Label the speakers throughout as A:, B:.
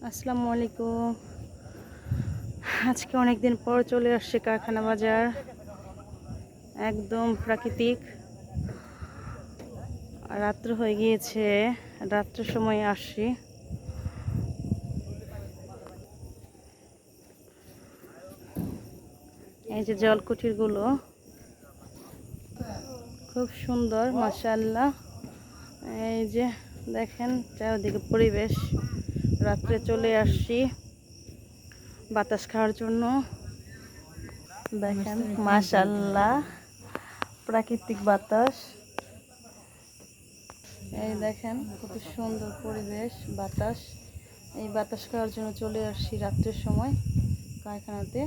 A: আসসালামু আলাইকুম। আজকে অনেক দিন পর চলে আসছে কারখানা বাজার, একদম প্রাকৃতিক। রাত্র হয়ে গিয়েছে, রাত্রের সময় আসছি। এই যে জলকুঠিরগুলো খুব সুন্দর, মাশাআল্লাহ। এই যে দেখেন চারিদিকে পরিবেশ। রাত্রে চলে আসছি বাতাস খাওয়ার জন্য। দেখেন মাশাআল্লাহ, প্রাকৃতিক বাতাস। এই দেখেন কত সুন্দর পরিবেশ, বাতাস। এই বাতাস খাওয়ার জন্য চলে আসছি রাত্রের সময় কারখানাতে।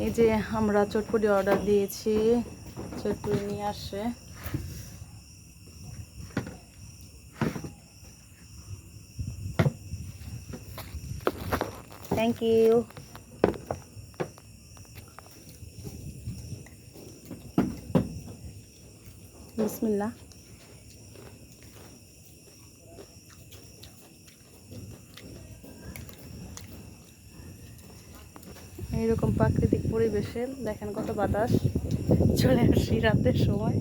A: এই যে আমরা চটপটি অর্ডার দিয়েছি, চটপটি নিয়ে আসছে। Thank you. বিসমিল্লাহ। এইরকম প্রাকৃতিক পরিবেশে দেখেন কত বাতাস। চলে আসছি রাতের সময়।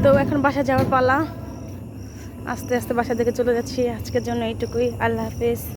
A: তো এখন বাসা যাওয়ার পালা। আস্তে আস্তে বাসা থেকে চলে যাচ্ছি। আজকের জন্য এইটুকুই। আল্লাহ হাফেজ।